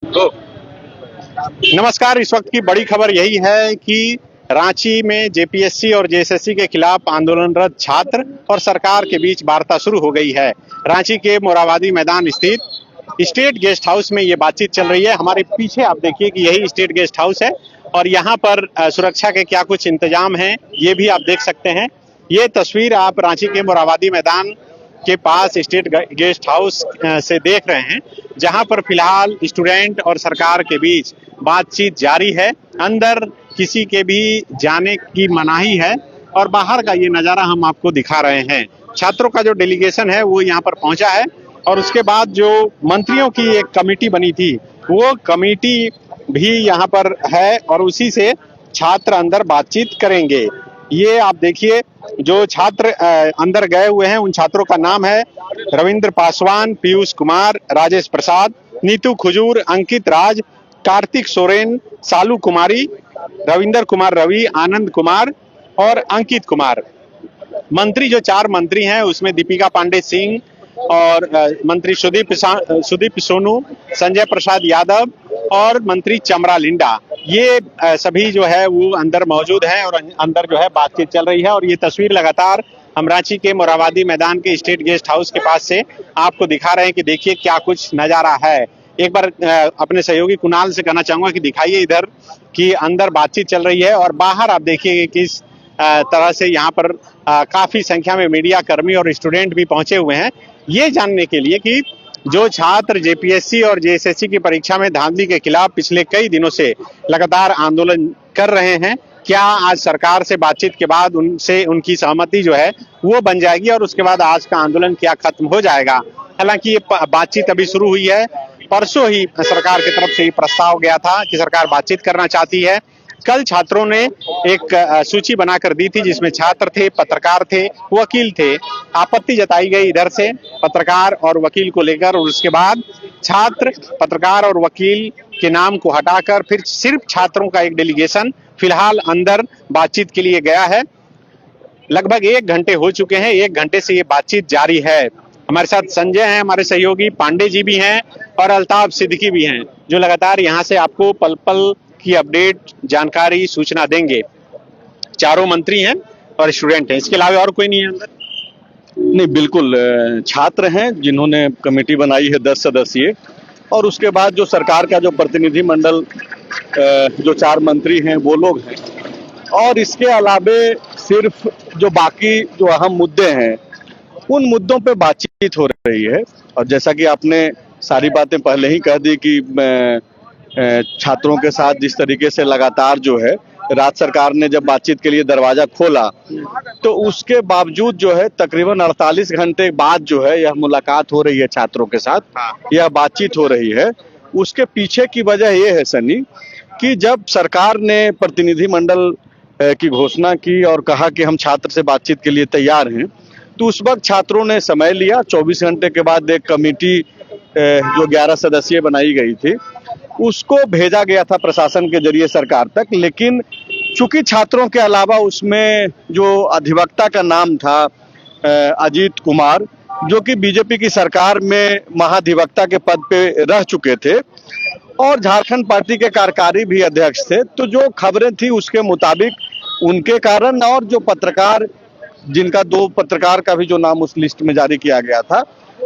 तो नमस्कार। इस वक्त की बड़ी खबर यही है कि रांची में जेपीएससी और जेएसएससी के खिलाफ आंदोलनरत छात्र और सरकार के बीच वार्ता शुरू हो गई है। रांची के मोराबादी मैदान स्थित स्टेट गेस्ट हाउस में ये बातचीत चल रही है। हमारे पीछे आप देखिए कि यही स्टेट गेस्ट हाउस है और यहाँ पर सुरक्षा के क्या कुछ इंतजाम हैं ये भी आप देख सकते हैं। ये तस्वीर आप रांची के मोराबादी मैदान के पास स्टेट गेस्ट हाउस से देख रहे हैं, जहां पर फिलहाल स्टूडेंट और सरकार के बीच बातचीत जारी है। अंदर किसी के भी जाने की मनाही है और बाहर का ये नज़ारा हम आपको दिखा रहे हैं। छात्रों का जो डेलीगेशन है वो यहाँ पर पहुंचा है और उसके बाद जो मंत्रियों की एक कमेटी बनी थी वो कमेटी भी यहाँ पर है और उसी से छात्र अंदर बातचीत करेंगे। ये आप देखिए, जो छात्र अंदर गए हुए हैं उन छात्रों का नाम है रविंद्र पासवान, पीयूष कुमार, राजेश प्रसाद, नीतू खुजूर, अंकित राज, कार्तिक सोरेन, सालू कुमारी, रविंदर कुमार रवि, आनंद कुमार और अंकित कुमार। मंत्री जो 4 मंत्री हैं उसमें दीपिका पांडे सिंह और मंत्री सुदीप सोनू, संजय प्रसाद यादव और मंत्री चमरा लिंडा, ये सभी जो है वो अंदर मौजूद हैं और अंदर जो है बातचीत चल रही है। और ये तस्वीर लगातार हम रांची के मोराबादी मैदान के स्टेट गेस्ट हाउस के पास से आपको दिखा रहे हैं कि देखिए क्या कुछ नजारा है। एक बार अपने सहयोगी कुणाल से कहना चाहूंगा कि दिखाइए इधर कि अंदर बातचीत चल रही है और बाहर आप देखिए किस तरह से यहाँ पर काफी संख्या में मीडिया कर्मी और स्टूडेंट भी पहुंचे हुए हैं, ये जानने के लिए कि जो छात्र जेपीएससी और जेएसएससी की परीक्षा में धांधली के खिलाफ पिछले कई दिनों से लगातार आंदोलन कर रहे हैं, क्या आज सरकार से बातचीत के बाद उनसे उनकी सहमति जो है वो बन जाएगी और उसके बाद आज का आंदोलन क्या खत्म हो जाएगा। हालांकि ये बातचीत अभी शुरू हुई है। परसों ही सरकार की तरफ से ये प्रस्ताव गया था कि सरकार बातचीत करना चाहती है। कल छात्रों ने एक सूची बनाकर दी थी जिसमें छात्र थे, पत्रकार थे, वकील थे। आपत्ति जताई गई इधर से पत्रकार और वकील को लेकर और उसके बाद छात्र, पत्रकार और वकील के नाम को हटाकर फिर सिर्फ छात्रों का एक डेलीगेशन फिलहाल अंदर बातचीत के लिए गया है। लगभग 1 घंटे हो चुके हैं। 1 घंटे से ये बातचीत जारी है। हमारे साथ संजय हैं, हमारे सहयोगी पांडे जी भी हैं और अल्ताफ सिद्दीकी भी हैं, जो लगातार यहाँ से आपको पल पल की अपडेट, जानकारी, सूचना देंगे। चारों मंत्री हैं और स्टूडेंट हैं, इसके अलावा और कोई नहीं है अंदर? नहीं, बिल्कुल छात्र हैं जिन्होंने कमेटी बनाई है 10 सदस्यीय, और उसके बाद जो सरकार का जो प्रतिनिधि मंडल जो 4 मंत्री हैं वो लोग हैं, और इसके अलावे सिर्फ जो बाकी जो अहम मुद्दे हैं उन मुद्दों पे बातचीत हो रही है। और जैसा कि आपने सारी बातें पहले ही कह दी कि छात्रों के साथ जिस तरीके से लगातार जो है राज्य सरकार ने जब बातचीत के लिए दरवाजा खोला तो उसके बावजूद जो है तकरीबन 48 घंटे बाद जो है यह मुलाकात हो रही है छात्रों के साथ, यह बातचीत हो रही है। उसके पीछे की वजह यह है सनी कि जब सरकार ने प्रतिनिधि मंडल की घोषणा की और कहा कि हम छात्र से बातचीत के लिए तैयार हैं, तो उस वक्त छात्रों ने समय लिया। 24 घंटे के बाद एक कमेटी जो 11 सदस्यीय बनाई गई थी उसको भेजा गया था प्रशासन के जरिए सरकार तक, लेकिन चूंकि छात्रों के अलावा उसमें जो अधिवक्ता का नाम था अजीत कुमार, जो कि बीजेपी की सरकार में महाधिवक्ता के पद पे रह चुके थे और झारखंड पार्टी के कार्यकारी भी अध्यक्ष थे, तो जो खबरें थी उसके मुताबिक उनके कारण और जो पत्रकार, जिनका 2 पत्रकार का भी जो नाम उस लिस्ट में जारी किया गया था,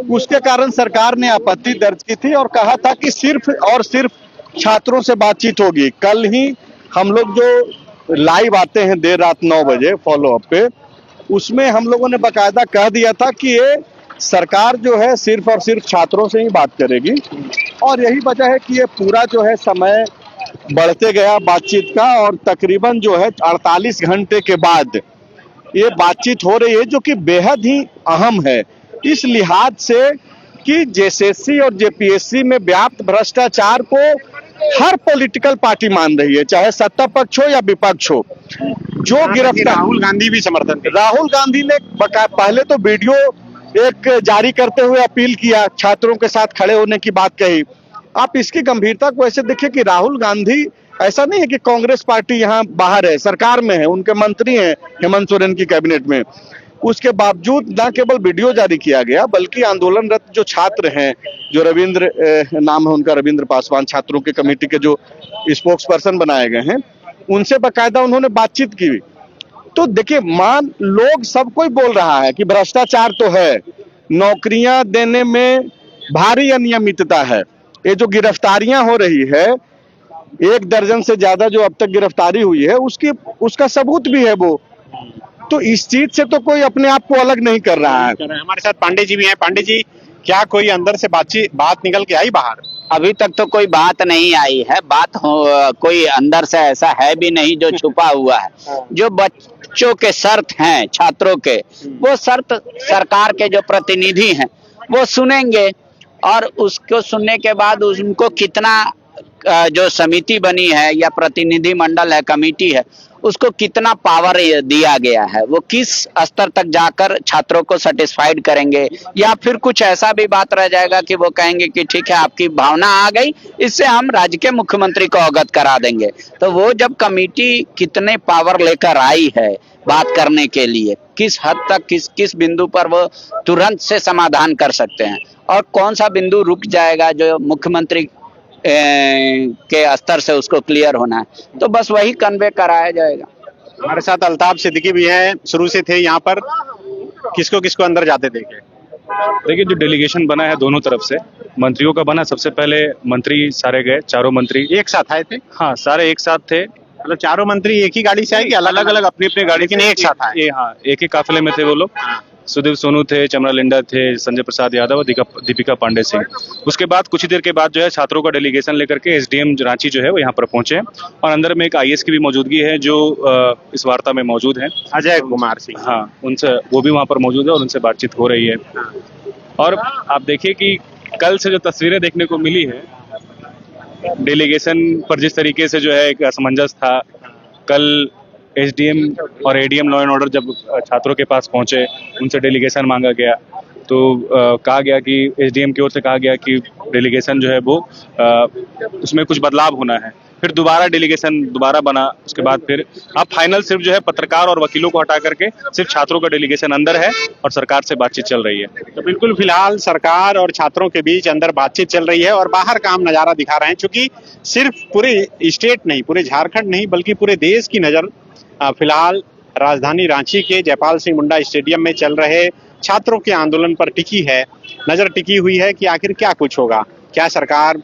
उसके कारण सरकार ने आपत्ति दर्ज की थी और कहा था कि सिर्फ और सिर्फ छात्रों से बातचीत होगी। कल ही हम लोग जो लाइव आते हैं देर रात 9 बजे फॉलो अप पे, उसमें हम लोगों ने बाकायदा कह दिया था कि ये सरकार जो है सिर्फ और सिर्फ छात्रों से ही बात करेगी, और यही वजह है कि ये पूरा जो है समय बढ़ते गया बातचीत का, और तकरीबन जो है 48 घंटे के बाद ये बातचीत हो रही है, जो कि बेहद ही अहम है इस लिहाज से कि जेएसएससी और जेपीएससी में व्याप्त भ्रष्टाचार को हर पॉलिटिकल पार्टी मान रही है, चाहे सत्ता पक्ष हो या विपक्ष हो। जो गिरफ्तार राहुल गांधी भी समर्थन थे। राहुल गांधी ने पहले तो वीडियो एक जारी करते हुए अपील किया, छात्रों के साथ खड़े होने की बात कही। आप इसकी गंभीरता को ऐसे देखिए कि राहुल गांधी, ऐसा नहीं है कि कांग्रेस पार्टी यहाँ बाहर है, सरकार में है, उनके मंत्री हैं हेमंत सोरेन की कैबिनेट में, उसके बावजूद न केवल वीडियो जारी किया गया बल्कि आंदोलनरत जो छात्र हैं, जो रविंद्र नाम है उनका, रविंद्र पासवान, छात्रों के कमेटी के जो स्पोक्स पर्सन बनाए गए हैं, उनसे बाकायदा उन्होंने बातचीत की। तो देखिए, लोग सब कोई बोल रहा है कि भ्रष्टाचार तो है, नौकरियां देने में भारी अनियमितता है, ये जो गिरफ्तारियां हो रही है, 1 दर्जन से ज्यादा जो अब तक गिरफ्तारी हुई है उसका सबूत भी है वो। तो इस चीज से तो कोई अपने आप को अलग नहीं कर रहा है। हमारे साथ पांडे जी भी हैं। पांडे जी, क्या कोई अंदर से बात निकल के आई बाहर? अभी तक तो कोई बात नहीं आई है। कोई अंदर से ऐसा है भी नहीं जो छुपा हुआ है। जो बच्चों के शर्त हैं, छात्रों के, वो शर्त सरकार के जो प्रतिनिधि हैं वो सुनेंगे, और उसको सुनने के बाद उनको कितना जो समिति बनी है या प्रतिनिधि मंडल है, कमेटी है, उसको कितना पावर दिया गया है, वो किस स्तर तक जाकर छात्रों को सेटिस्फाइड करेंगे, या फिर कुछ ऐसा भी बात रह जाएगा कि वो कहेंगे कि ठीक है, आपकी भावना आ गई, इससे हम राज्य के मुख्यमंत्री को अवगत करा देंगे। तो वो जब कमेटी कितने पावर लेकर आई है बात करने के लिए, किस हद तक, किस बिंदु पर वो तुरंत से समाधान कर सकते हैं, और कौन सा बिंदु रुक जाएगा जो मुख्यमंत्री के स्तर से उसको क्लियर होना है, तो बस वही कन्वे कराया जाएगा। हमारे साथ अल्ताफ सिद्दीकी भी हैं, शुरू से थे यहाँ पर। किसको किसको अंदर जाते देखे? देखिए, जो डेलीगेशन बना है दोनों तरफ से, मंत्रियों का बना। सबसे पहले मंत्री सारे गए, चारों मंत्री एक साथ आए थे? हाँ, सारे एक साथ थे। मतलब चारों मंत्री एक ही गाड़ी से आए कि अलग अलग अपनी अपनी गाड़ी, लेकिन एक साथ आए? हाँ, एक ही काफिले में थे वो लोग। सुदीप सोनू थे, चमरा लिंडा थे, संजय प्रसाद यादव और दीपिका पांडे सिंह। उसके बाद कुछ ही देर के बाद जो है छात्रों का डेलीगेशन लेकर के एसडीएम रांची जो है वो यहाँ पर पहुंचे, और अंदर में एक आईएएस की भी मौजूदगी है जो इस वार्ता में मौजूद है, अजय कुमार सिंह। हाँ, उनसे, वो भी वहाँ पर मौजूद है और उनसे बातचीत हो रही है। और आप देखिए कि कल से जो तस्वीरें देखने को मिली है डेलीगेशन पर, जिस तरीके से जो है एक असमंजस था, कल एसडीएम और एडीएम लॉ एंड ऑर्डर जब छात्रों के पास पहुंचे, उनसे डेलीगेशन मांगा गया, तो कहा गया कि एसडीएम की ओर से कहा गया कि डेलीगेशन जो है वो उसमें कुछ बदलाव होना है। फिर दोबारा डेलीगेशन दोबारा बना, उसके बाद फिर अब फाइनल सिर्फ जो है पत्रकार और वकीलों को हटा करके सिर्फ छात्रों का डेलीगेशन अंदर है और सरकार से बातचीत चल रही है। तो बिल्कुल फिलहाल सरकार और छात्रों के बीच अंदर बातचीत चल रही है और बाहर का हम नजारा दिखा रहे हैं, क्योंकि सिर्फ पूरे स्टेट नहीं, पूरे झारखंड नहीं, बल्कि पूरे देश की नजर फिलहाल राजधानी रांची के जयपाल सिंह मुंडा स्टेडियम में चल रहे छात्रों के आंदोलन पर टिकी है, नजर टिकी हुई है कि आखिर क्या कुछ होगा। क्या सरकार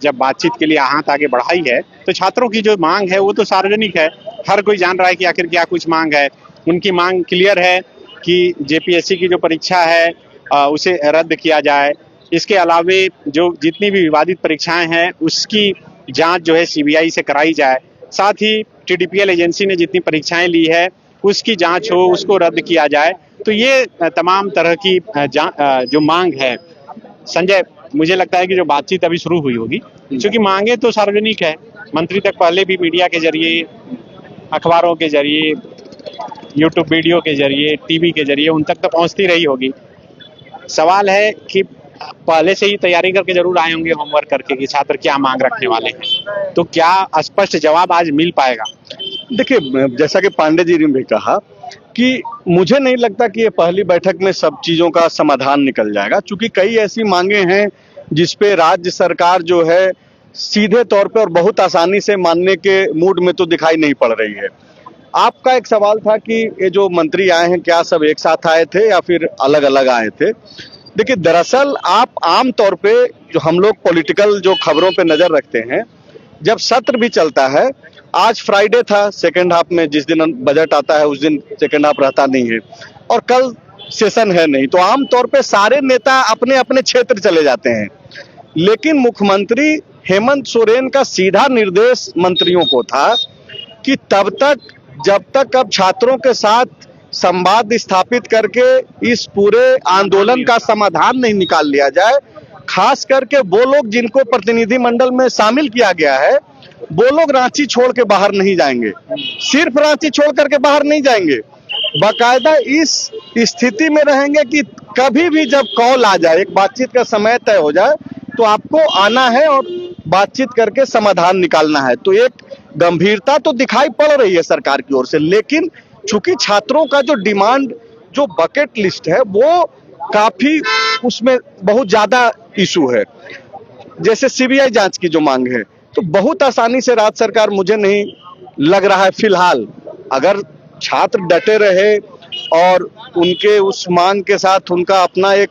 जब बातचीत के लिए हाथ आगे बढ़ाई है तो छात्रों की जो मांग है वो तो सार्वजनिक है, हर कोई जान रहा है कि आखिर क्या कुछ मांग है। उनकी मांग क्लियर है कि जेपीएससी की जो परीक्षा है उसे रद्द किया जाए। इसके अलावे जो जितनी भी विवादित परीक्षाएं हैं उसकी जांच जो है सीबीआई से कराई जाए। साथ ही टीडीपीएल एजेंसी ने जितनी परीक्षाएं ली है उसकी जांच हो, उसको रद्द किया जाए। तो ये तमाम तरह की जो मांग है, संजय, मुझे लगता है कि जो बातचीत अभी शुरू हुई होगी, क्योंकि मांगे तो सार्वजनिक है, मंत्री तक पहले भी मीडिया के जरिए, अखबारों के जरिए, यूट्यूब वीडियो के जरिए, टीवी के जरिए उन तक तो पहुंचती रही होगी। सवाल है कि पहले से ही तैयारी करके जरूर आए होंगे, होमवर्क करके, कि छात्र क्या मांग रखने वाले हैं, तो क्या स्पष्ट जवाब आज मिल पाएगा? देखिए, जैसा कि पांडे जी ने भी कहा कि मुझे नहीं लगता कि ये पहली बैठक में सब चीजों का समाधान निकल जाएगा, क्योंकि कई ऐसी मांगे हैं जिसपे राज्य सरकार जो है सीधे तौर पे और बहुत आसानी से मानने के मूड में तो दिखाई नहीं पड़ रही है। आपका एक सवाल था कि ये जो मंत्री आए हैं क्या सब एक साथ आए थे या फिर अलग अलग आए थे। देखिए, दरअसल आप आम तौर पे जो हम लोग पॉलिटिकल जो खबरों पे नजर रखते हैं, जब सत्र भी चलता है, आज फ्राइडे था, सेकेंड हाफ में जिस दिन बजट आता है उस दिन सेकेंड हाफ रहता नहीं है, और कल सेशन है नहीं, तो आम तौर पे सारे नेता अपने अपने क्षेत्र चले जाते हैं। लेकिन मुख्यमंत्री हेमंत सोरेन का सीधा निर्देश मंत्रियों को था कि तब तक जब तक अब छात्रों के साथ संवाद स्थापित करके इस पूरे आंदोलन का समाधान नहीं निकाल लिया जाए, खास करके वो लोग जिनको प्रतिनिधि मंडल में शामिल किया गया है, वो लोग रांची छोड़ के बाहर नहीं जाएंगे। सिर्फ रांची छोड़ करके बाहर नहीं जाएंगे, बाकायदा इस स्थिति में रहेंगे कि कभी भी जब कॉल आ जाए, एक बातचीत का समय तय हो जाए, तो आपको आना है और बातचीत करके समाधान निकालना है। तो एक गंभीरता तो दिखाई पड़ रही है सरकार की ओर से, लेकिन चूंकि छात्रों का जो डिमांड जो बकेट लिस्ट है वो काफी, उसमें बहुत ज्यादा इशू है। जैसे सीबीआई जांच की जो मांग है, तो बहुत आसानी से राज्य सरकार, मुझे नहीं लग रहा है फिलहाल, अगर छात्र डटे रहे और उनके उस मांग के साथ उनका अपना एक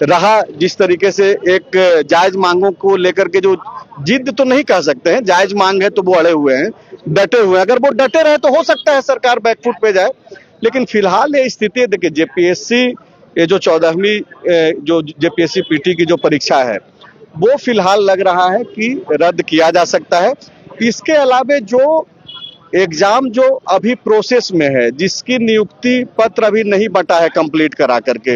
रहा, जिस तरीके से एक जायज मांगों को लेकर के, जो जिद तो नहीं कह सकते हैं, जायज मांग है तो वो अड़े हुए हैं, डटे हुए हैं, अगर वो डटे रहे तो हो सकता है सरकार बैकफुट पे जाए। लेकिन फिलहाल ये स्थिति, देखिए जेपीएससी, ये जो 14वीं जो जेपीएससी पीटी की जो परीक्षा है, वो फिलहाल लग रहा है कि रद्द किया जा सकता है। इसके अलावे जो एग्जाम जो अभी प्रोसेस में है, जिसकी नियुक्ति पत्र अभी नहीं बटा है कंप्लीट करा करके,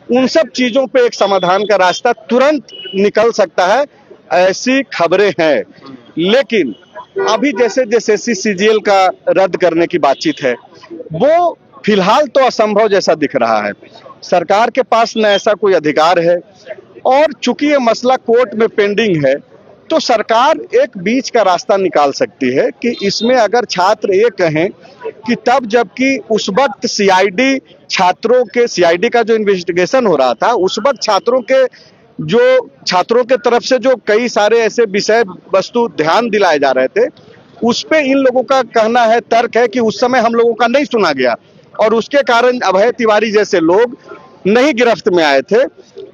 उन सब चीजों पे एक समाधान का रास्ता तुरंत निकल सकता है, ऐसी खबरें हैं। लेकिन अभी जैसे एसएससी सीजीएल का रद्द करने की बातचीत है, वो फिलहाल तो असंभव जैसा दिख रहा है। सरकार के पास न ऐसा कोई अधिकार है, और चूंकि ये मसला कोर्ट में पेंडिंग है, तो सरकार एक बीच का रास्ता निकाल सकती है कि इसमें अगर छात्र ये कहें कि तब, जबकि उस वक्त सीआईडी छात्रों के, सीआईडी का जो इन्वेस्टिगेशन हो रहा था, उस वक्त छात्रों के तरफ से जो कई सारे ऐसे विषय वस्तु ध्यान दिलाए जा रहे थे, उस पे इन लोगों का कहना है, तर्क है कि उस समय हम लोगों का नहीं सुना गया, और उसके कारण अभय तिवारी जैसे लोग नहीं गिरफ्त में आए थे।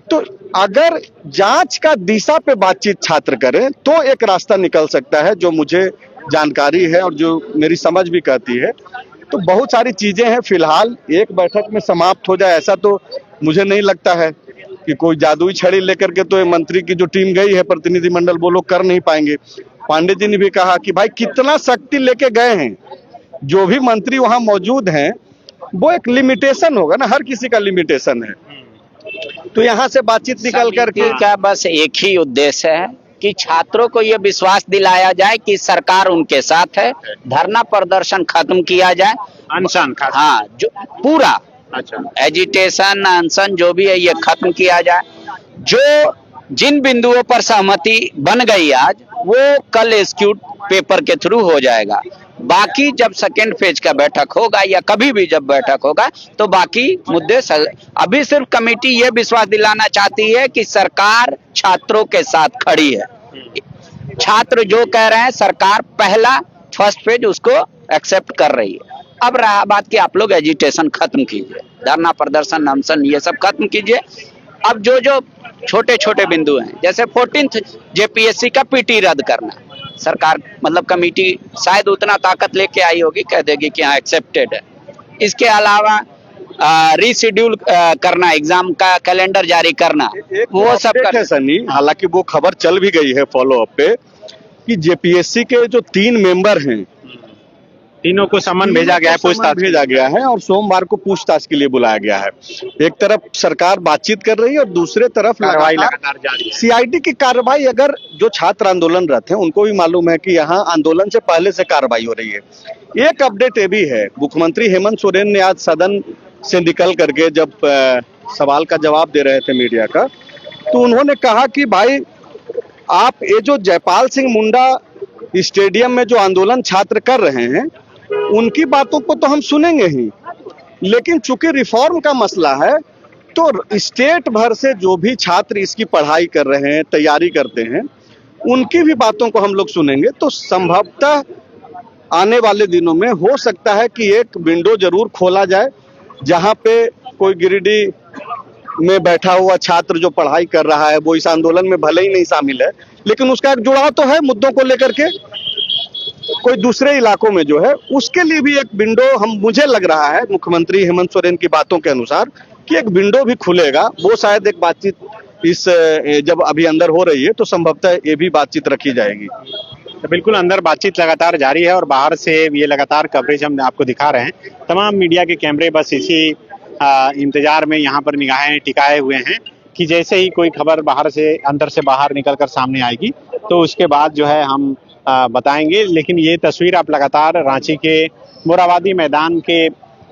तो अगर जांच का दिशा पे बातचीत छात्र करें तो एक रास्ता निकल सकता है, जो मुझे जानकारी है और जो मेरी समझ भी कहती है। तो बहुत सारी चीजें हैं, फिलहाल एक बैठक में समाप्त हो जाए ऐसा तो मुझे नहीं लगता है कि कोई जादुई छड़ी लेकर के तो ये मंत्री की जो टीम गई है प्रतिनिधिमंडल, वो लोग कर नहीं पाएंगे। पांडे जी ने भी कहा कि भाई कितना शक्ति लेके गए हैं, जो भी मंत्री वहां मौजूद हैं, वो एक लिमिटेशन होगा ना, हर किसी का लिमिटेशन है। तो यहाँ से बातचीत निकल करके का बस एक ही उद्देश्य है कि छात्रों को यह विश्वास दिलाया जाए कि सरकार उनके साथ है, धरना प्रदर्शन खत्म किया जाए, अनशन खत्म। हाँ, जो पूरा अच्छा, एजिटेशन अनशन जो भी है ये खत्म किया जाए। जो जिन बिंदुओं पर सहमति बन गई आज, वो कल एग्जीक्यूट पेपर के थ्रू हो जाएगा। बाकी जब सेकेंड फेज का बैठक होगा या कभी भी जब बैठक होगा, तो बाकी मुद्दे अभी सिर्फ कमेटी ये विश्वास दिलाना चाहती है कि सरकार छात्रों के साथ खड़ी है। छात्र जो कह रहे हैं, सरकार पहला फर्स्ट फेज उसको एक्सेप्ट कर रही है। अब रहा बात कि आप लोग एजिटेशन खत्म कीजिए, धरना प्रदर्शन अनशन ये सब खत्म कीजिए। अब जो जो छोटे छोटे बिंदु हैं, जैसे 14th जेपीएससी का पीटी रद्द करना, सरकार मतलब कमेटी शायद उतना ताकत लेके आई होगी, कह देगी कि हाँ एक्सेप्टेड है। इसके अलावा रीशेड्यूल करना, एग्जाम का कैलेंडर जारी करना, वो सब है सनी। हालांकि वो खबर चल भी गई है फॉलो अप पे कि जेपीएससी के जो 3 मेंबर हैं, तीनों को समन भेजा गया है, पूछताछ भेजा गया है, और सोमवार को पूछताछ के लिए बुलाया गया है। एक तरफ सरकार बातचीत कर रही है और दूसरे तरफ कार्रवाई लगातार जारी है। सीआईडी की कार्रवाई, अगर जो छात्र आंदोलनरत हैं उनको भी मालूम है कि यहाँ आंदोलन से पहले से कार्रवाई हो रही है। एक अपडेट ये भी है, मुख्यमंत्री हेमंत सोरेन ने आज सदन से निकल करके जब सवाल का जवाब दे रहे थे मीडिया का, तो उन्होंने कहा कि भाई आप ये जो जयपाल सिंह मुंडा स्टेडियम में जो आंदोलन छात्र कर रहे हैं, उनकी बातों को तो हम सुनेंगे ही, लेकिन चूंकि रिफॉर्म का मसला है, तो स्टेट भर से जो भी छात्र इसकी पढ़ाई कर रहे हैं, तैयारी करते हैं, उनकी भी बातों को हम लोग सुनेंगे। तो संभवतः आने वाले दिनों में हो सकता है कि एक विंडो जरूर खोला जाए, जहां पे कोई गिरिडीह में बैठा हुआ छात्र जो पढ़ाई कर रहा है, वो इस आंदोलन में भले ही नहीं शामिल है, लेकिन उसका एक जुड़ाव तो है मुद्दों को लेकर के, कोई दूसरे इलाकों में जो है, उसके लिए भी एक विंडो, मुझे लग रहा है मुख्यमंत्री हेमंत सोरेन की बातों के अनुसार कि एक विंडो भी खुलेगा। वो शायद एक बातचीत इस जब अभी अंदर हो रही है, तो संभवतः ये भी बातचीत रखी जाएगी। तो बिल्कुल अंदर बातचीत लगातार जारी है और बाहर से ये लगातार कवरेज हम आपको दिखा रहे हैं। तमाम मीडिया के कैमरे बस इसी इंतजार में यहाँ पर निगाहें टिकाए हुए हैं कि जैसे ही कोई खबर बाहर से, अंदर से बाहर निकलकर सामने आएगी, तो उसके बाद जो है हम बताएंगे। लेकिन ये तस्वीर आप लगातार रांची के मोराबादी मैदान के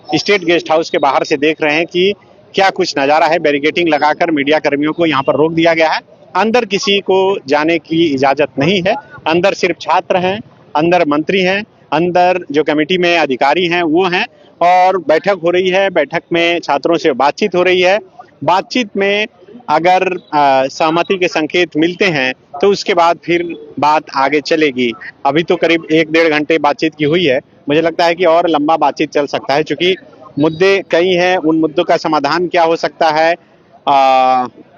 स्टेट गेस्ट हाउस के बाहर से देख रहे हैं कि क्या कुछ नजारा है। बैरिकेडिंग लगाकर मीडिया कर्मियों को यहाँ पर रोक दिया गया है, अंदर किसी को जाने की इजाजत नहीं है। अंदर सिर्फ छात्र हैं, अंदर मंत्री हैं, अंदर जो कमेटी में अधिकारी हैं वो हैं और बैठक हो रही है। बैठक में छात्रों से बातचीत हो रही है। बातचीत में अगर सहमति के संकेत मिलते हैं तो उसके बाद फिर बात आगे चलेगी। अभी तो करीब 1-1.5 घंटे बातचीत की हुई है। मुझे लगता है कि और लंबा बातचीत चल सकता है, क्योंकि मुद्दे कई हैं। उन मुद्दों का समाधान क्या हो सकता है,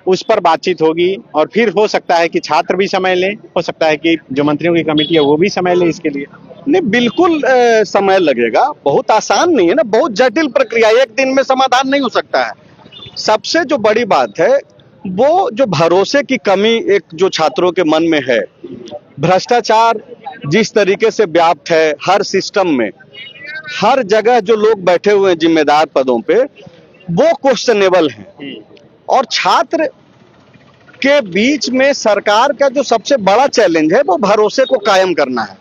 उस पर बातचीत होगी। और फिर हो सकता है कि छात्र भी समय लें, हो सकता है कि जो मंत्रियों की कमेटी है वो भी समय ले इसके लिए। नहीं, बिल्कुल समय लगेगा। बहुत आसान नहीं है ना, बहुत जटिल प्रक्रिया, एक दिन में समाधान नहीं हो सकता है। सबसे जो बड़ी बात है वो जो भरोसे की कमी एक जो छात्रों के मन में है, भ्रष्टाचार जिस तरीके से व्याप्त है हर सिस्टम में, हर जगह जो लोग बैठे हुए हैं जिम्मेदार पदों पे, वो क्वेश्चनेबल है। और छात्र के बीच में सरकार का जो सबसे बड़ा चैलेंज है वो भरोसे को कायम करना है।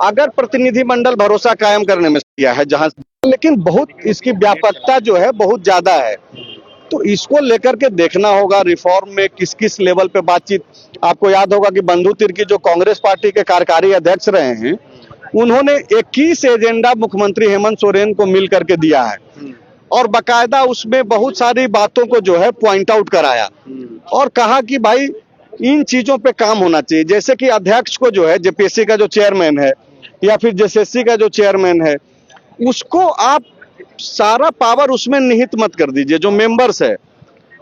अगर प्रतिनिधिमंडल भरोसा कायम करने में किया है जहां, लेकिन बहुत इसकी व्यापकता जो है बहुत ज्यादा है, तो इसको लेकर के देखना होगा रिफॉर्म में किस किस लेवल पे बातचीत। आपको याद होगा कि बंधु तिर्की जो कांग्रेस पार्टी के कार्यकारी अध्यक्ष रहे हैं, उन्होंने 21 एजेंडा मुख्यमंत्री हेमंत सोरेन को मिल करके दिया है और बकायदा उसमें बहुत सारी बातों को जो है पॉइंट आउट कराया और कहा कि भाई इन चीजों पे काम होना चाहिए। जैसे कि अध्यक्ष को जो है, जेपीएससी का जो चेयरमैन है या फिर जेएसएससी का जो चेयरमैन है, उसको आप सारा पावर उसमें निहित मत कर दीजिए, जो मेंबर्स है,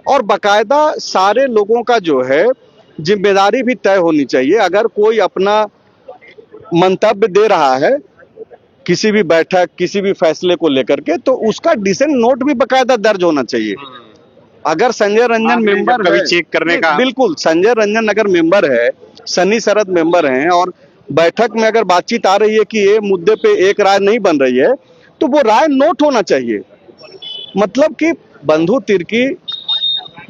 और बकायदा सारे लोगों का जो है जिम्मेदारी भी तय होनी चाहिए। अगर कोई अपना मंतव्य दे रहा है किसी भी बैठक, किसी भी फैसले को लेकर के, तो उसका डिसेंट नोट भी बकायदा दर्ज होना चाहिए। अगर संजय रंजन मेंबर है, चेक करने का, बिल्कुल, संजय रंजन अगर मेंबर है, सनी शरद मेंबर हैं और बैठक में अगर बातचीत आ रही है कि ये मुद्दे पे एक राय नहीं बन रही है, तो वो राय नोट होना चाहिए। मतलब कि बंधु तिर्की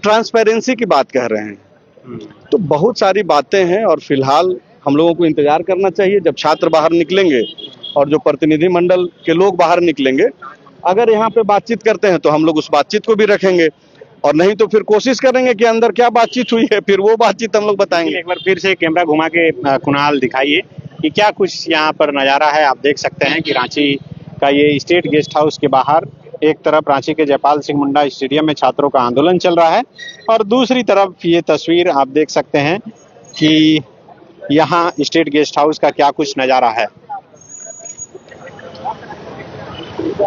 ट्रांसपेरेंसी की बात कह रहे हैं। तो बहुत सारी बातें हैं और फिलहाल हम लोगों को इंतजार करना चाहिए जब छात्र बाहर निकलेंगे और जो प्रतिनिधि मंडल के लोग बाहर निकलेंगे। अगर यहाँ पे बातचीत करते हैं तो हम लोग उस बातचीत को भी रखेंगे, और नहीं तो फिर कोशिश करेंगे कि अंदर क्या बातचीत हुई है, फिर वो बातचीत हम लोग बताएंगे। एक बार फिर से कैमरा घुमा के कुणाल दिखाइए कि क्या कुछ यहाँ पर नजारा है। आप देख सकते हैं कि रांची का ये स्टेट गेस्ट हाउस के बाहर एक तरफ रांची के जयपाल सिंह मुंडा स्टेडियम में छात्रों का आंदोलन चल रहा है और दूसरी तरफ ये तस्वीर आप देख सकते हैं कि यहाँ स्टेट गेस्ट हाउस का क्या कुछ नजारा है।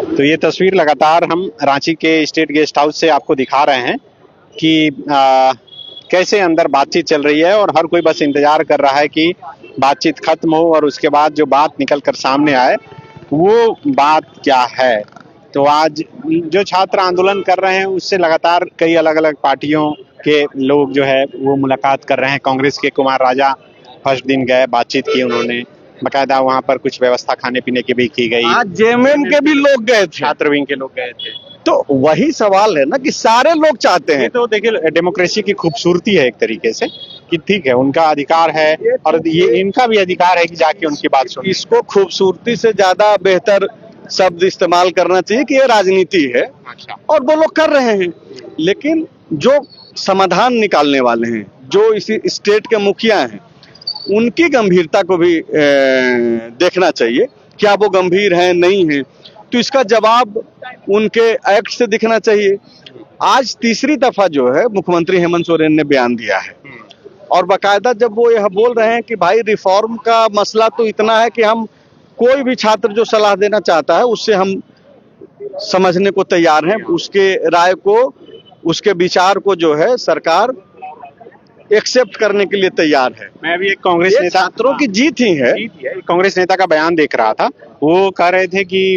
तो ये तस्वीर लगातार हम रांची के स्टेट गेस्ट हाउस से आपको दिखा रहे हैं कि कैसे अंदर बातचीत चल रही है और हर कोई बस इंतजार कर रहा है कि बातचीत खत्म हो और उसके बाद जो बात निकल कर सामने आए वो बात क्या है। तो आज जो छात्र आंदोलन कर रहे हैं उससे लगातार कई अलग अलग पार्टियों के लोग जो है वो मुलाकात कर रहे हैं। कांग्रेस के कुमार राजा फर्स्ट दिन गए, बातचीत की उन्होंने, बकायदा वहां पर कुछ व्यवस्था खाने पीने की भी की गई। आज जेएमएम के भी लोग गए थे, छात्र विंग के लोग गए थे। तो वही सवाल है ना कि सारे लोग चाहते हैं। तो देखिए डेमोक्रेसी की खूबसूरती है एक तरीके से कि ठीक है उनका अधिकार है और ये इनका भी अधिकार है कि जाके उनकी बात सुने। इसको खूबसूरती से ज्यादा बेहतर शब्द इस्तेमाल करना चाहिए कि ये राजनीति है। अच्छा। और वो लोग कर रहे हैं, लेकिन जो समाधान निकालने वाले हैं, जो इसी स्टेट के मुखिया हैं, उनकी गंभीरता को भी देखना चाहिए। क्या वो गंभीर हैं, नहीं हैं, तो इसका जवाब उनके एक्ट से दिखना चाहिए। आज तीसरी दफा जो है मुख्यमंत्री हेमंत सोरेन ने बयान दिया है और बाकायदा जब वो यह बोल रहे हैं कि भाई रिफॉर्म का मसला तो इतना है कि हम कोई भी छात्र जो सलाह देना चाहता है उससे हम समझने को तैयार हैं, उसके राय को, उसके विचार को जो है सरकार एक्सेप्ट करने के लिए तैयार है। मैं अभी एक कांग्रेस नेता, छात्रों की जीत ही है। कांग्रेस नेता का बयान देख रहा था, वो कह रहे थे कि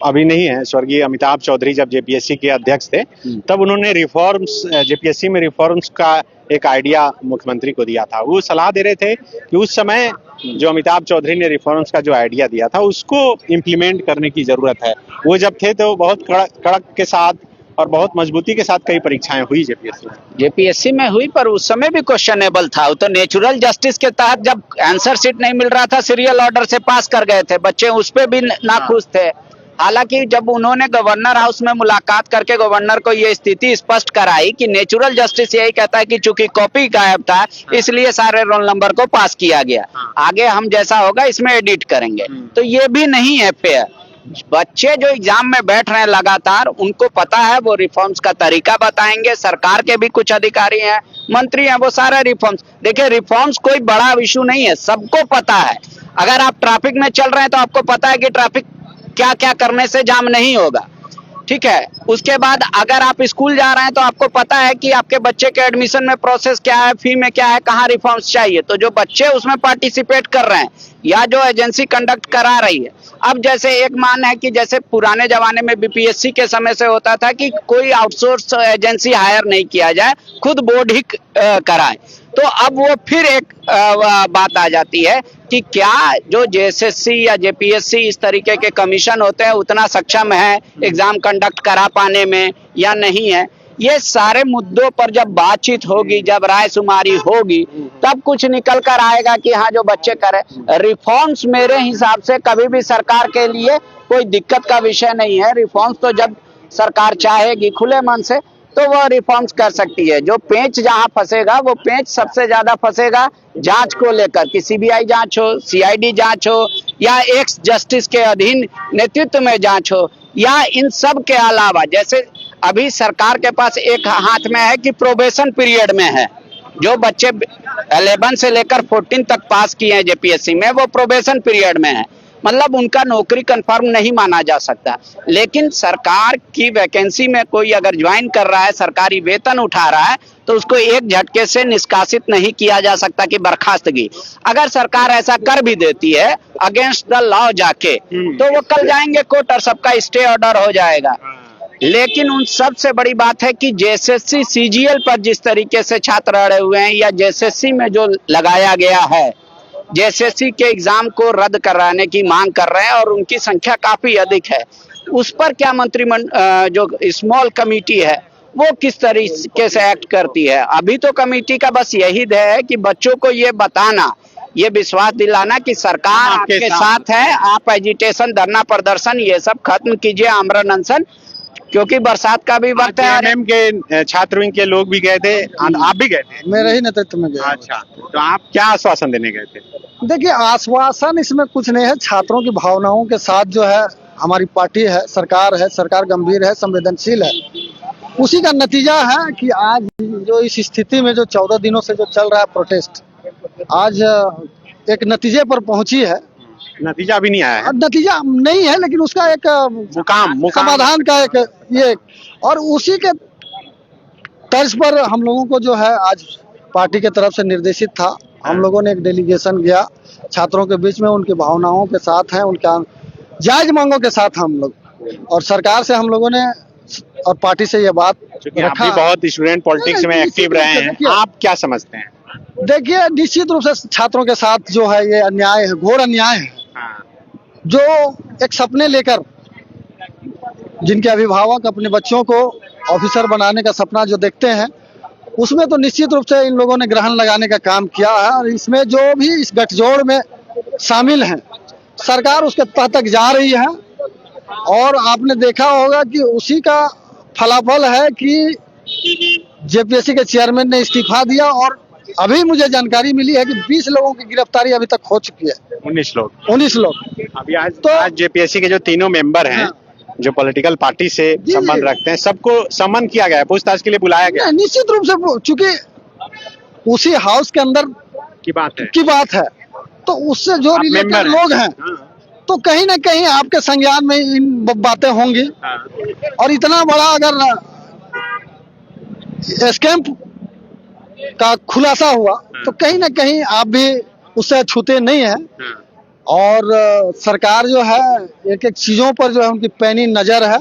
अभी नहीं है, स्वर्गीय अमिताभ चौधरी जब जेपीएससी के अध्यक्ष थे तब उन्होंने रिफॉर्म्स, जेपीएससी में रिफॉर्म्स का एक आइडिया मुख्यमंत्री को दिया था। वो सलाह दे रहे थे कि उस समय जो अमिताभ चौधरी ने रिफॉर्म्स का जो आइडिया दिया था उसको इम्प्लीमेंट करने की जरूरत है। वो जब थे तो बहुत कड़क के साथ और बहुत मजबूती के साथ कई परीक्षाएं हुई जेपीएससी में हुई, पर उस समय भी क्वेश्चनेबल था। वो तो नेचुरल जस्टिस के तहत जब आंसर शीट नहीं मिल रहा था सीरियल ऑर्डर से पास कर गए थे, बच्चे उस पे भी नाखुश थे। हालांकि जब उन्होंने गवर्नर हाउस में मुलाकात करके गवर्नर को ये स्थिति स्पष्ट कराई कि नेचुरल जस्टिस यही कहता है कि चूंकि कॉपी गायब था इसलिए सारे रोल नंबर को पास किया गया, आगे हम जैसा होगा इसमें एडिट करेंगे, तो ये भी नहीं है फेयर। बच्चे जो एग्जाम में बैठ रहे हैं लगातार, उनको पता है, वो रिफॉर्म्स का तरीका बताएंगे। सरकार के भी कुछ अधिकारी हैं, मंत्री हैं, वो सारे रिफॉर्म्स, देखिए रिफॉर्म्स कोई बड़ा इशू नहीं है, सबको पता है। अगर आप ट्रैफिक में चल रहे हैं तो आपको पता है कि ट्रैफिक क्या क्या करने से जाम नहीं होगा, ठीक है। उसके बाद अगर आप स्कूल जा रहे हैं तो आपको पता है कि आपके बच्चे के एडमिशन में प्रोसेस क्या है, फी में क्या है, कहाँ रिफॉर्म्स चाहिए। तो जो बच्चे उसमें पार्टिसिपेट कर रहे हैं या जो एजेंसी कंडक्ट करा रही है, अब जैसे एक मान है कि जैसे पुराने जमाने में बीपीएससी के समय से होता था कि कोई आउटसोर्स एजेंसी हायर नहीं किया जाए, खुद बोर्ड ही कराए, तो अब वो फिर एक बात आ जाती है कि क्या जो जेएसएससी या जेपीएससी इस तरीके के कमीशन होते हैं उतना सक्षम है एग्जाम कंडक्ट करा पाने में या नहीं है। ये सारे मुद्दों पर जब बातचीत होगी, जब रायशुमारी होगी, तब कुछ निकल कर आएगा कि हाँ जो बच्चे करें। रिफॉर्म्स मेरे हिसाब से कभी भी सरकार के लिए कोई दिक्कत का विषय नहीं है। रिफॉर्म्स तो जब सरकार चाहेगी खुले मन से तो वह रिफॉर्म्स कर सकती है। जो पेंच जहां फंसेगा, वो पेंच सबसे ज्यादा फंसेगा जांच को लेकर, कि सीबीआई जांच हो, सीआईडी जांच हो, या एक्स जस्टिस के अधीन नेतृत्व में जांच हो, या इन सब के अलावा जैसे अभी सरकार के पास एक हाथ में है कि प्रोबेशन पीरियड में है, जो बच्चे 11 से लेकर 14 तक पास किए हैं जेपीएससी में, वो प्रोबेशन पीरियड में है, मतलब उनका नौकरी कंफर्म नहीं माना जा सकता। लेकिन सरकार की वैकेंसी में कोई अगर ज्वाइन कर रहा है, सरकारी वेतन उठा रहा है, तो उसको एक झटके से निष्कासित नहीं किया जा सकता कि बर्खास्तगी। अगर सरकार ऐसा कर भी देती है अगेंस्ट द लॉ जाके, तो वो कल जाएंगे कोर्ट और सबका स्टे ऑर्डर हो जाएगा। लेकिन उन सबसे बड़ी बात है कि जेएसएससी सीजीएल पर जिस तरीके से छात्र अड़े हुए हैं, या जेएसएससी में जो लगाया गया है, जेएसएससी के एग्जाम को रद्द कराने की मांग कर रहे हैं और उनकी संख्या काफी अधिक है, उस पर क्या मंत्रिमंडल जो स्मॉल कमेटी है वो किस तरीके से एक्ट करती है। अभी तो कमेटी का बस यही ध्येय है कि बच्चों को ये बताना, ये विश्वास दिलाना कि सरकार आपके साथ है, आप एजिटेशन, धरना प्रदर्शन ये सब खत्म कीजिए, आमरण अनशन, क्योंकि बरसात का भी वक्त है। एमएम के छात्र विंग के लोग भी गए थे, आप भी गए थे? मेरे ही नेतृत्व में गया। अच्छा, तो आप क्या आश्वासन देने गए थे? देखिए, आश्वासन इसमें कुछ नहीं है, छात्रों की भावनाओं के साथ जो है हमारी पार्टी है, सरकार गंभीर है, संवेदनशील है। उसी का नतीजा है कि आज जो इस स्थिति में जो 14 दिनों से जो चल रहा है प्रोटेस्ट, आज एक नतीजे पर पहुंची है। नतीजा भी नहीं आया है? नतीजा नहीं है, लेकिन उसका एक मुकाम समाधान का एक ये, और उसी के तर्ज पर हम लोगों को जो है आज पार्टी के तरफ से निर्देशित था। हम लोगों ने एक डेलीगेशन गया छात्रों के बीच में, उनकी भावनाओं के साथ हैं, उनका जायज मांगों के साथ हम लोग, और सरकार से हम लोगों ने और पार्टी से ये बात रखा। आप भी बहुत स्टूडेंट पॉलिटिक्स में एक्टिव रहे हैं, आप क्या समझते हैं? देखिए, निश्चित रूप से छात्रों के साथ जो है ये अन्याय है, घोर अन्याय है। जो एक सपने लेकर जिनके अभिभावक अपने बच्चों को ऑफिसर बनाने का सपना जो देखते हैं, उसमें तो निश्चित रूप से इन लोगों ने ग्रहण लगाने का काम किया है, और इसमें जो भी इस गठजोड़ में शामिल हैं, सरकार उसके तह तक जा रही है। और आपने देखा होगा कि उसी का फलाफल है कि जेपीएससी के चेयरमैन ने इस्तीफा दिया, और अभी मुझे जानकारी मिली है कि 20 लोगों की गिरफ्तारी अभी तक हो चुकी है। 19 लोग। अभी आज तो आज जेपीएससी के जो तीनों मेंबर हैं, जो पॉलिटिकल पार्टी से संबंध रखते हैं, सबको समन किया गया है, पूछताछ के लिए बुलाया गया है। निश्चित रूप से, चूंकि उसी हाउस के अंदर की बात है, तो उससे जो रिलेटेड लोग हैं, तो कहीं ना कहीं आपके संज्ञान में इन बातें होंगी। और इतना बड़ा अगर स्कैम का खुलासा हुआ, तो कहीं ना कहीं आप भी उससे छूते नहीं है। और सरकार जो है एक एक चीजों पर जो है उनकी पैनी नजर है।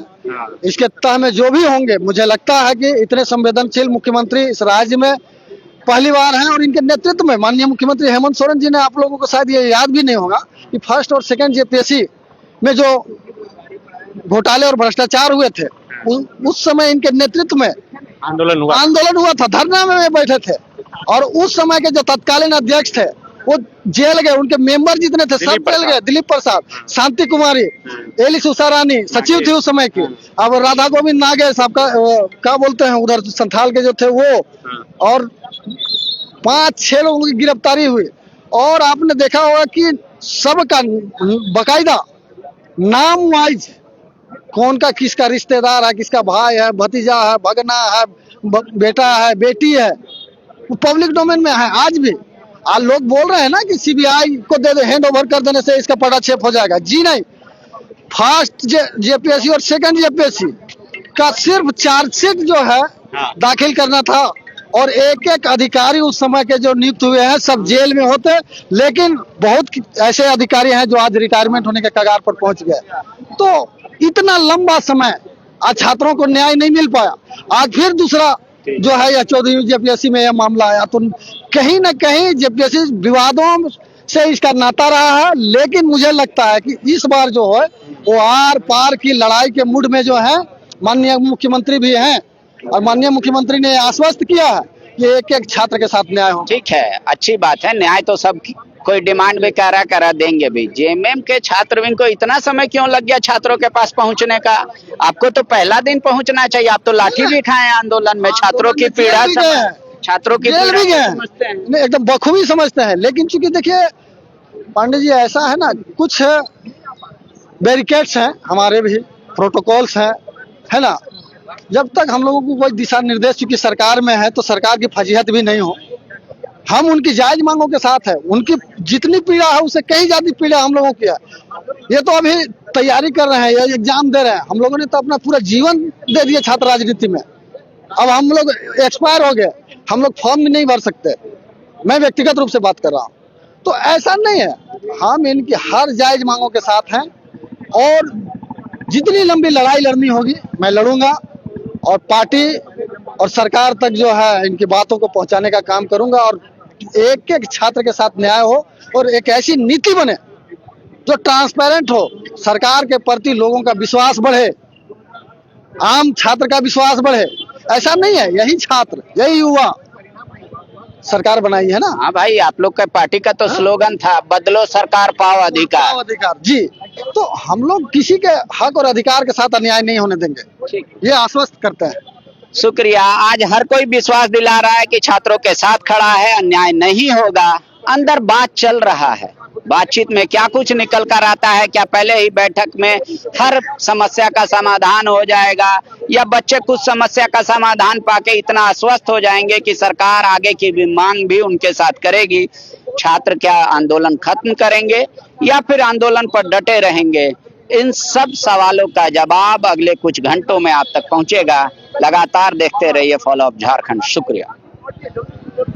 इसके तह में जो भी होंगे, मुझे लगता है कि इतने संवेदनशील मुख्यमंत्री इस राज्य में पहली बार हैं, और इनके नेतृत्व में माननीय मुख्यमंत्री हेमंत सोरेन जी ने, आप लोगों को शायद ये याद भी नहीं होगा कि फर्स्ट और सेकंड जेपीएससी में जो घोटाले और भ्रष्टाचार हुए थे, उस समय इनके नेतृत्व में आंदोलन हुआ था, धरना में बैठे थे। और उस समय के जो तत्कालीन अध्यक्ष थे, वो जेल गए, उनके मेंबर जितने थे सब जेल गए। दिलीप प्रसाद, शांति कुमारी, एलिस उषा रानी सचिव थी उस समय की। अब राधा गोविंद नागे साहब का क्या बोलते हैं उधर संथाल के जो थे वो, और 5-6 लोगों की गिरफ्तारी हुई। और आपने देखा होगा कि सबका बकायदा नाम वाइज कौन का किसका रिश्तेदार है, किसका भाई है, भतीजा है, भगना है, बेटा है, बेटी है, वो पब्लिक डोमेन में है आज भी। आज लोग बोल रहे हैं ना कि सीबीआई को दे दे, हैंड ओवर कर देने से इसका पर्दाछेप हो जाएगा। जी नहीं, फर्स्ट जेपीएससी और सेकंड जेपीएससी का सिर्फ चार्जशीट जो है दाखिल करना था, और एक एक अधिकारी उस समय के जो नियुक्त हुए हैं सब जेल में होते। लेकिन बहुत ऐसे अधिकारी हैं जो आज रिटायरमेंट होने के कगार पर पहुंच गए। तो इतना लंबा समय आज छात्रों को न्याय नहीं मिल पाया। आज फिर दूसरा जो है यह 14वीं जेपीएससी में यह मामला आया, तो कहीं ना कहीं जेपीएससी विवादों से इसका नाता रहा है। लेकिन मुझे लगता है कि इस बार जो है वो आर पार की लड़ाई के मूड में जो है माननीय मुख्यमंत्री भी हैं, और माननीय मुख्यमंत्री ने आश्वस्त किया है कि एक एक छात्र के साथ न्याय हो। ठीक है, अच्छी बात है, न्याय तो सब कोई डिमांड भी करा देंगे भी। जेएमएम के छात्रवृंद को इतना समय क्यों लग गया छात्रों के पास पहुंचने का? आपको तो पहला दिन पहुंचना चाहिए। आप तो लाठी भी उठाए आंदोलन में, छात्रों की पीड़ा, छात्रों की जेल भी गए, समझते हैं, नहीं एकदम बखूबी समझते हैं। लेकिन चूंकि देखिए पांडे जी, ऐसा है ना, कुछ बैरिकेड्स हैं, हमारे भी प्रोटोकॉल्स हैं, है ना। जब तक हम लोगों को कोई दिशा निर्देश, चूंकि सरकार में है तो सरकार की फजीहत भी नहीं हो, हम उनकी जायज मांगों के साथ है। उनकी जितनी पीड़ा है उससे कहीं ज्यादा पीड़ा हम लोगों की है। ये तो अभी तैयारी कर रहे हैं, ये एग्जाम दे रहे हैं। हम लोगों ने तो अपना पूरा जीवन दे दिया छात्र राजनीति में। अब हम लोग एक्सपायर हो गए, हम लोग फॉर्म भी नहीं भर सकते। मैं व्यक्तिगत रूप से बात कर रहा हूँ, तो ऐसा नहीं है। हम इनकी हर जायज मांगों के साथ हैं, और जितनी लंबी लड़ाई लड़नी होगी मैं लड़ूंगा, और पार्टी और सरकार तक जो है इनकी बातों को पहुंचाने का काम करूंगा, और एक एक छात्र के साथ न्याय हो, और एक ऐसी नीति बने जो ट्रांसपेरेंट हो, सरकार के प्रति लोगों का विश्वास बढ़े, आम छात्र का विश्वास बढ़े। ऐसा नहीं है, यही छात्र, यही युवा सरकार बनाई है ना। हाँ भाई, आप लोग के पार्टी का तो स्लोगन था, बदलो सरकार पाओ अधिकार। पाओ अधिकार जी। तो हम लोग किसी के हक और अधिकार के साथ अन्याय नहीं होने देंगे, ये आश्वस्त करते हैं। शुक्रिया। आज हर कोई विश्वास दिला रहा है कि छात्रों के साथ खड़ा है, अन्याय नहीं होगा। अंदर बात चल रहा है, बातचीत में क्या कुछ निकल कर आता है, क्या पहले ही बैठक में हर समस्या का समाधान हो जाएगा, या बच्चे कुछ समस्या का समाधान पाके इतना आश्वस्त हो जाएंगे कि सरकार आगे की भी मांग भी उनके साथ करेगी। छात्र क्या आंदोलन खत्म करेंगे या फिर आंदोलन पर डटे रहेंगे? इन सब सवालों का जवाब अगले कुछ घंटों में आप तक पहुंचेगा। लगातार देखते रहिए फॉलो अप झारखंड। शुक्रिया।